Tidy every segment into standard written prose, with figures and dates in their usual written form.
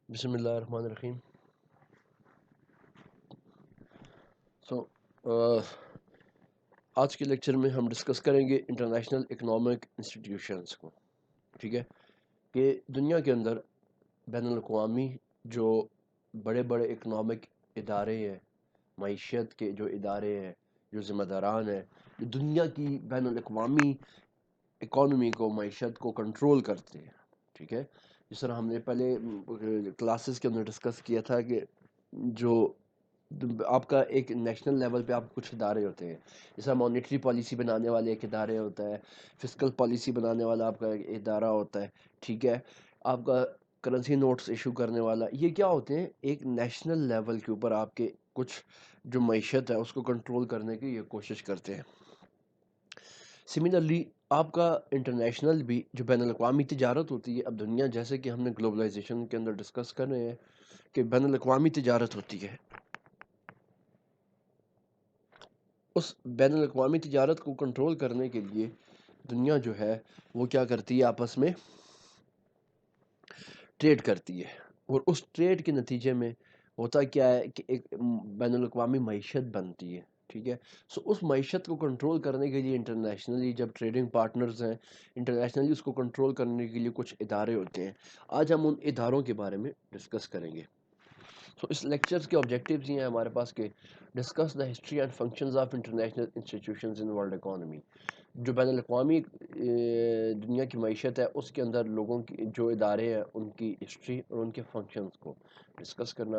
بسم اللہ الرحمن الرحیم. سو آج کے لیکچر میں ہم ڈسکس کریں گے انٹرنیشنل اکنامک انسٹیٹیوشنس کو. ٹھیک ہے کہ دنیا کے اندر بین الاقوامی جو بڑے بڑے اکنامک ادارے ہیں، معیشت کے جو ادارے ہیں، جو ذمہ داران ہیں، جو دنیا کی بین الاقوامی اکانومی کو، معیشت کو کنٹرول کرتے ہیں. ٹھیک ہے، جس طرح ہم نے پہلے کلاسز کے اندر ڈسکس کیا تھا کہ جو آپ کا ایک نیشنل لیول پہ آپ کچھ ادارے ہوتے ہیں، جیسا مانیٹری پالیسی بنانے والے ایک ادارے ہوتا ہے، فسکل پالیسی بنانے والا آپ کا ایک ادارہ ہوتا ہے. ٹھیک ہے، آپ کا کرنسی نوٹس ایشو کرنے والا، یہ کیا ہوتے ہیں؟ ایک نیشنل لیول کے اوپر آپ کے کچھ جو معیشت ہے اس کو کنٹرول کرنے کی یہ کوشش کرتے ہیں. سملرلی آپ کا انٹرنیشنل بھی جو بین الاقوامی تجارت ہوتی ہے، اب دنیا جیسے کہ ہم نے گلوبلائزیشن کے اندر ڈسکس کر رہے ہیں کہ بین الاقوامی تجارت ہوتی ہے، اس بین الاقوامی تجارت کو کنٹرول کرنے کے لیے دنیا جو ہے وہ کیا کرتی ہے؟ آپس میں ٹریڈ کرتی ہے، اور اس ٹریڈ کے نتیجے میں ہوتا کیا ہے کہ ایک بین الاقوامی معیشت بنتی ہے. ٹھیک ہے، سو اس معیشت کو کنٹرول کرنے کے لیے انٹرنیشنلی جب ٹریڈنگ پارٹنرز ہیں، انٹرنیشنلی اس کو کنٹرول کرنے کے لیے کچھ ادارے ہوتے ہیں. آج ہم ان اداروں کے بارے میں ڈسکس کریں گے. تو اس لیکچرز کے آبجیکٹیوز یہ ہیں ہمارے پاس کہ discuss the history and functions of international institutions in world economy. جو بین الاقوامی دنیا کی معیشت ہے اس کے اندر لوگوں کی جو ادارے ہیں ان کی ہسٹری اور ان کے فنکشنز کو ڈسکس کرنا.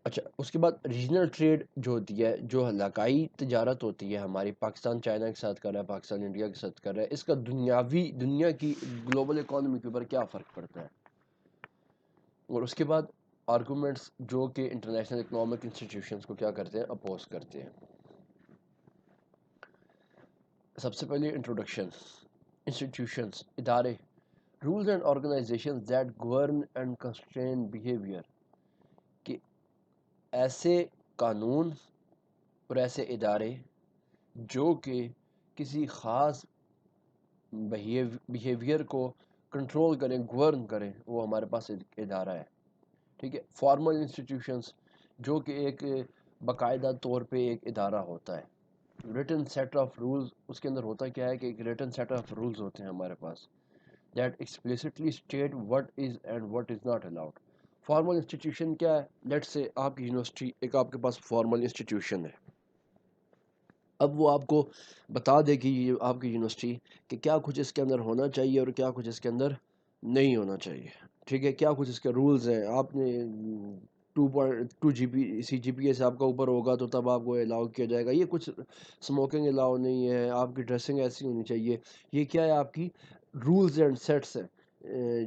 اچھا، اس کے بعد ریجنل ٹریڈ جو ہوتی ہے، جو علاقائی تجارت ہوتی ہے، ہماری پاکستان چائنا کے ساتھ کر رہا ہے، پاکستان انڈیا کے ساتھ کر رہا ہے، اس کا دنیا کی گلوبل اکانومی کے اوپر کیا فرق پڑتا ہے. اور اس کے بعد آرگومنٹس جو کہ انٹرنیشنل اکنامک انسٹیٹیوشنز کو کیا کرتے ہیں؟ اپوز کرتے ہیں. سب سے پہلے انٹروڈکشن. انسٹیٹیوشنز، ادارے. Rules and organizations that govern and constrain behaviour, کہ ایسے قانون اور ایسے ادارے جو کہ کسی خاص بیہیویئر کو کنٹرول کریں، گورن کریں، وہ ہمارے پاس ایک ادارہ ہے. ٹھیک ہے، فارمل انسٹیٹیوشنز جو کہ ایک باقاعدہ طور پہ ایک ادارہ ہوتا ہے. ریٹن سیٹ آف رولز، اس کے اندر ہوتا کیا ہے کہ ایک ریٹن سیٹ آف رولز ہوتے ہیں ہمارے پاس that explicitly state what is and what is not allowed. Formal institution کیا ہے؟ لیٹ سے آپ کی یونیورسٹی ایک آپ کے پاس فارمل انسٹیٹیوشن ہے. اب وہ آپ کو بتا دے کہ یہ آپ کی یونیورسٹی کہ کیا کچھ اس کے اندر ہونا چاہیے اور کیا کچھ اس کے اندر نہیں ہونا چاہیے. ٹھیک ہے، کیا کچھ اس کے رولز ہیں. آپ نے 2 جی پی سے آپ کا اوپر ہوگا تو تب آپ کو الاؤ کیا جائے گا. یہ کچھ اسموکنگ الاؤ نہیں ہے، آپ کی ڈریسنگ ایسی ہونی چاہیے. یہ کیا ہے؟ آپ کی رولز اینڈ سیٹس ہیں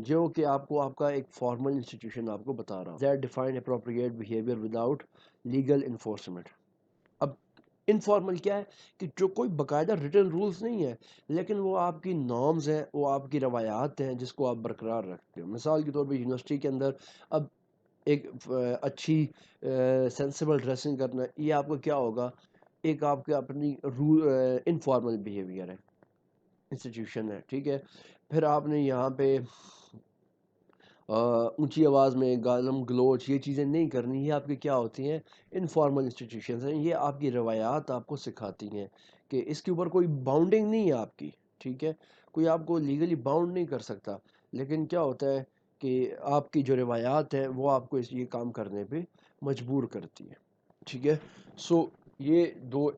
جو کہ آپ کو آپ کا ایک فارمل انسٹیٹیوشن آپ کو بتا رہا ہوں. That define appropriate behaviour without legal enforcement. اب انفارمل کیا ہے؟ کہ جو کوئی باقاعدہ ریٹن رولز نہیں ہے، لیکن وہ آپ کی نارمز ہیں، وہ آپ کی روایات ہیں جس کو آپ برقرار رکھتے ہو. مثال کے طور پہ یونیورسٹی کے اندر اب ایک اچھی سینسیبل ڈریسنگ کرنا، یہ آپ کو کیا ہوگا؟ ایک آپ کے اپنی رول انفارمل بیہیویئر ہے، انسٹیٹیوشن ہے. ٹھیک ہے، پھر آپ نے یہاں پہ اونچی آواز میں گالم گلوچ یہ چیزیں نہیں کرنی. یہ آپ کی کیا ہوتی ہیں؟ انفارمل انسٹیٹیوشنز ہیں. یہ آپ کی روایات آپ کو سکھاتی ہیں کہ اس کے اوپر کوئی باؤنڈنگ نہیں ہے آپ کی. ٹھیک ہے، کوئی آپ کو لیگلی باؤنڈ نہیں کر سکتا، لیکن کیا ہوتا ہے کہ آپ کی جو روایات ہیں وہ آپ کو یہ کام کرنے پہ مجبور کرتی ہے. ٹھیک ہے، سو یہ دو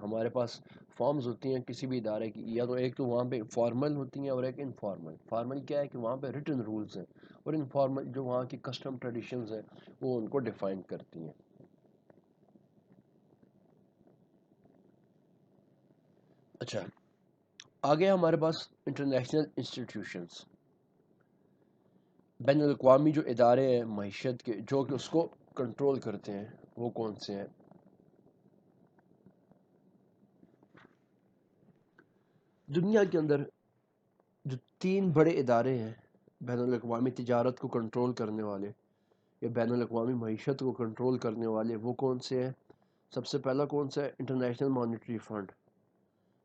ہمارے پاس فارمز ہوتی ہیں کسی بھی ادارے کی، یا تو ایک تو وہاں پہ فارمل ہوتی ہیں اور ایک انفارمل. فارمل کیا ہے کہ وہاں پہ ریٹن رولز ہیں، اور انفارمل جو وہاں کی کسٹم ٹریڈیشنز ہیں وہ ان کو ڈیفائن کرتی ہیں. اچھا، آگے ہمارے پاس انٹرنیشنل انسٹیٹیوشنز، بین الاقوامی جو ادارے ہیں معیشت کے جو کہ اس کو کنٹرول کرتے ہیں، وہ کون سے ہیں؟ دنیا کے اندر جو 3 بڑے ادارے ہیں بین الاقوامی تجارت کو کنٹرول کرنے والے یا بین الاقوامی معیشت کو کنٹرول کرنے والے، وہ کون سے ہیں؟ سب سے پہلا کون سا ہے؟ انٹرنیشنل مانیٹری فنڈ،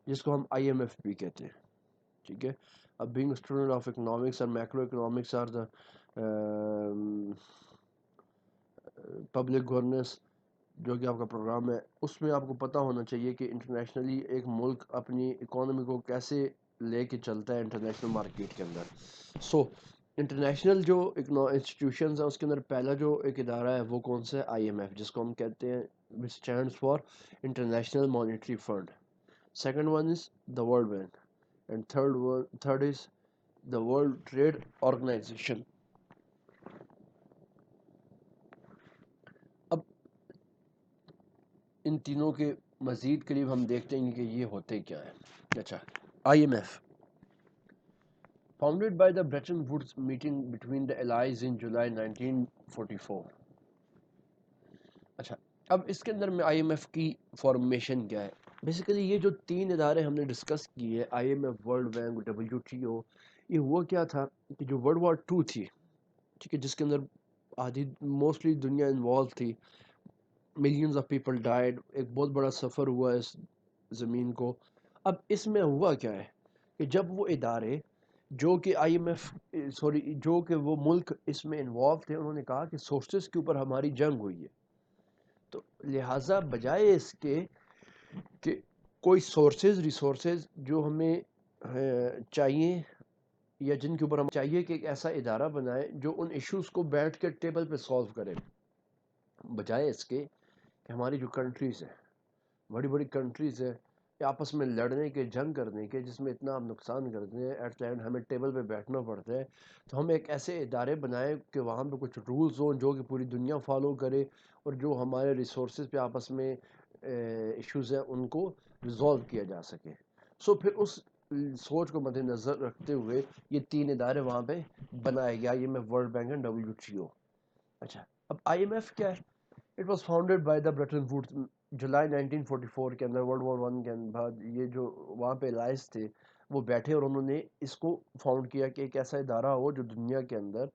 جس کو ہم IMF بھی کہتے ہیں. ٹھیک ہے. اب being a student of economics and macroeconomics are the public governance جو کہ آپ کا پروگرام ہے، اس میں آپ کو پتہ ہونا چاہیے کہ انٹرنیشنلی ایک ملک اپنی اکانومی کو کیسے لے کے چلتا ہے انٹرنیشنل مارکیٹ کے اندر. سو انٹرنیشنل جو انسٹیٹیوشنز ہیں اس کے اندر پہلا جو ایک ادارہ ہے وہ کون سا ہے؟ آئی ایم ایف، جس کو ہم کہتے ہیں which stands for international monetary fund. Second one is the world bank and third is the world trade organization. اب ان تینوں کے مزید قریب ہم دیکھتے ہیں کہ یہ ہوتے کیا ہیں. اچھا، I M F founded by the Bretton Woods meeting between the allies in July 1944. اچھا، اب اس کے اندر میں آئی ایم ایف کی فارمیشن کیا ہے؟ بیسیکلی یہ جو تین ادارے ہم نے ڈسکس کیے، I M F, world bank, W T O, یہ وہ کیا تھا کہ جو ورلڈ وار 2 تھی، ٹھیک ہے، جس کے اندر آدھی موسٹلی دنیا انوالو تھی، ملینز آف پیپل ڈائیڈ، ایک بہت بڑا سفر ہوا اس زمین کو. اب اس میں ہوا کیا ہے کہ جب وہ ادارے جو کہ آئی ایم ایف جو کہ وہ ملک اس میں انوالو تھے، انہوں نے کہا کہ سورسز کے اوپر ہماری جنگ ہوئی ہے، تو لہٰذا بجائے اس کے کہ کوئی ریسورسز جو ہمیں چاہیے یا جن کے اوپر ہم چاہیے کہ ایک ایسا ادارہ بنائے جو ان ایشوز کو بیٹھ کے ٹیبل پہ سالو کرے، بجائے اس کے کہ ہماری جو کنٹریز ہیں، بڑی بڑی کنٹریز ہیں، آپس میں لڑنے کے، جنگ کرنے کے، جس میں اتنا ہم نقصان کرتے ہیں، ایٹ دا اینڈ ہمیں ٹیبل پہ بیٹھنا پڑتا ہے. تو ہم ایک ایسے ادارے بنائیں کہ وہاں پہ کچھ رولز ہوں جو کہ پوری دنیا فالو کرے، اور جو ہمارے ریسورسز پہ آپس میں ایشوز ہیں ان کو ریزالو کیا جا سکے. سو پھر اس سوچ کو مد نظر رکھتے ہوئے یہ تین ادارے وہاں پہ بنائے گیا، I M F, world bank and W T O. اچھا، اب آئی ایم ایف کیا ہے؟ It was founded by the Bretton Woods جولائی 1944 کے اندر، ورلڈ وار 1 کے بعد. یہ جو وہاں پہ الائز تھے وہ بیٹھے اور انہوں نے اس کو فاؤنڈ کیا کہ ایک ایسا ادارہ ہو جو دنیا کے اندر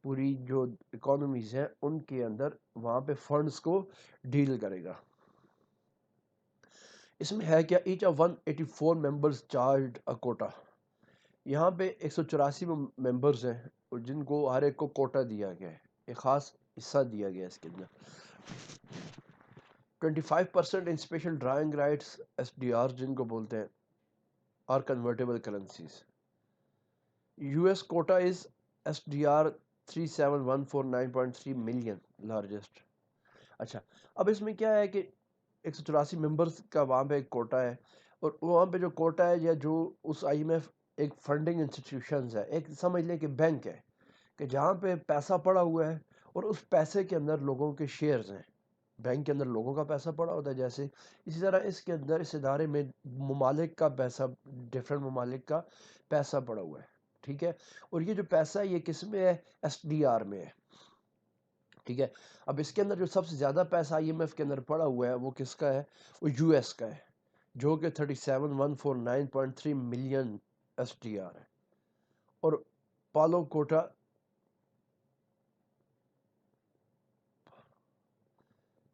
پوری جو اکانومیز ہیں ان کے اندر وہاں پہ فنڈز کو ڈیل کرے گا. اس میں ہے کیا؟ Each of 184 members charged a quota. یہاں پہ 184 ممبرز ہیں اور جن کو ہر ایک کو کوٹا دیا گیا ہے، ایک خاص حصہ دیا گیا ہے اس کے اندر. 25% in special drawing rights, S D R جن کو بولتے ہیں، اور convertible currencies. U S quota is S D R 37,149.3 million, largest. اچھا، اب اس میں کیا ہے کہ 184 ممبرز کا وہاں پہ ایک کوٹا ہے، اور وہاں پہ جو کوٹا ہے یا جو اس آئی ایم ایف ایک فنڈنگ انسٹیٹیوشنز ہے، ایک سمجھ لیں کہ بینک ہے، کہ جہاں پہ پیسہ پڑا ہوا ہے اور اس پیسے کے اندر لوگوں کے شیئرز ہیں. بینک کے اندر لوگوں کا پیسہ پڑا ہوتا ہے جیسے، اسی طرح اس کے اندر اس ادارے میں ممالک کا پیسہ، ڈفرینٹ ممالک کا پیسہ پڑا ہوا ہے. ٹھیک ہے، اور یہ جو پیسہ ہے یہ کس میں ہے؟ ایس ڈی آر میں ہے. ٹھیک ہے، اب اس کے اندر جو سب سے زیادہ پیسہ آئی ایم ایف کے اندر پڑا ہوا ہے وہ کس کا ہے؟ وہ یو ایس کا ہے، جو کہ 37,149.3 ملین ایس ڈی آر ہے. اور پالو کوٹا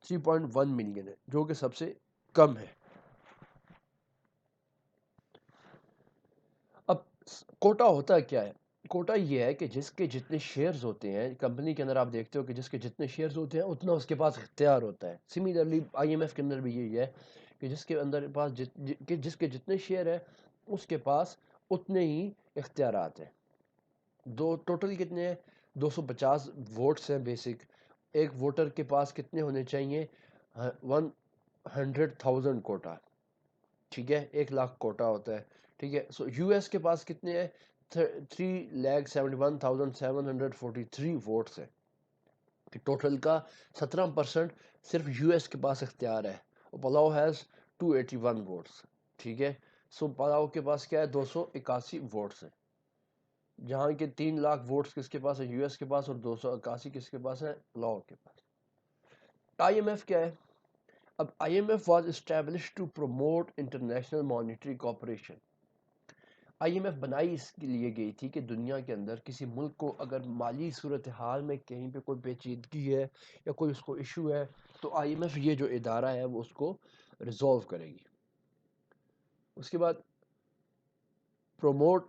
3.1 ملین ہے، جو کہ سب سے کم ہے. اب کوٹا ہوتا کیا ہے؟ کوٹا یہ ہے کہ جس کے جتنے شیئرز ہوتے ہیں کمپنی کے اندر، آپ دیکھتے ہو کہ جس کے جتنے شیئرز ہوتے ہیں اتنا اس کے پاس اختیار ہوتا ہے. سملرلی آئی ایم ایف کے اندر بھی یہی ہے کہ جس کے اندر پاس جس کے جتنے شیئر ہیں اس کے پاس اتنے ہی اختیارات ہیں. ٹوٹل کتنے ہیں؟ 250 ووٹس ہیں بیسک. ایک ووٹر کے پاس کتنے ہونے چاہیے؟ 100,000 کوٹا. ٹھیک ہے، 1 لاکھ کوٹا ہوتا ہے. ٹھیک ہے، سو یو ایس کے پاس کتنے ہیں؟ 3,71,743 ووٹس ہیں. ٹوٹل کا 17% صرف یو ایس کے پاس اختیار ہے. Pulao has 281 votes. ٹھیک ہے، سو پلاؤ کے پاس کیا ہے؟ 281 ووٹس ہیں. جہاں کے 3 لاکھ ووٹس کس کے پاس ہے؟ یو ایس کے پاس، اور 281 کس کے پاس ہے؟ پلاؤ کے پاس. آئی ایم ایف کیا ہے؟ اب I M F was established to promote international monetary cooperation. I M F بنائی اس کے لیے گئی تھی کہ دنیا کے اندر کسی ملک کو اگر مالی صورتحال میں کہیں پہ کوئی پیچیدگی ہے یا کوئی اس کو ایشو ہے تو آئی ایم ایف یہ جو ادارہ ہے وہ اس کو ریزالو کرے گی. اس کے بعد پروموٹ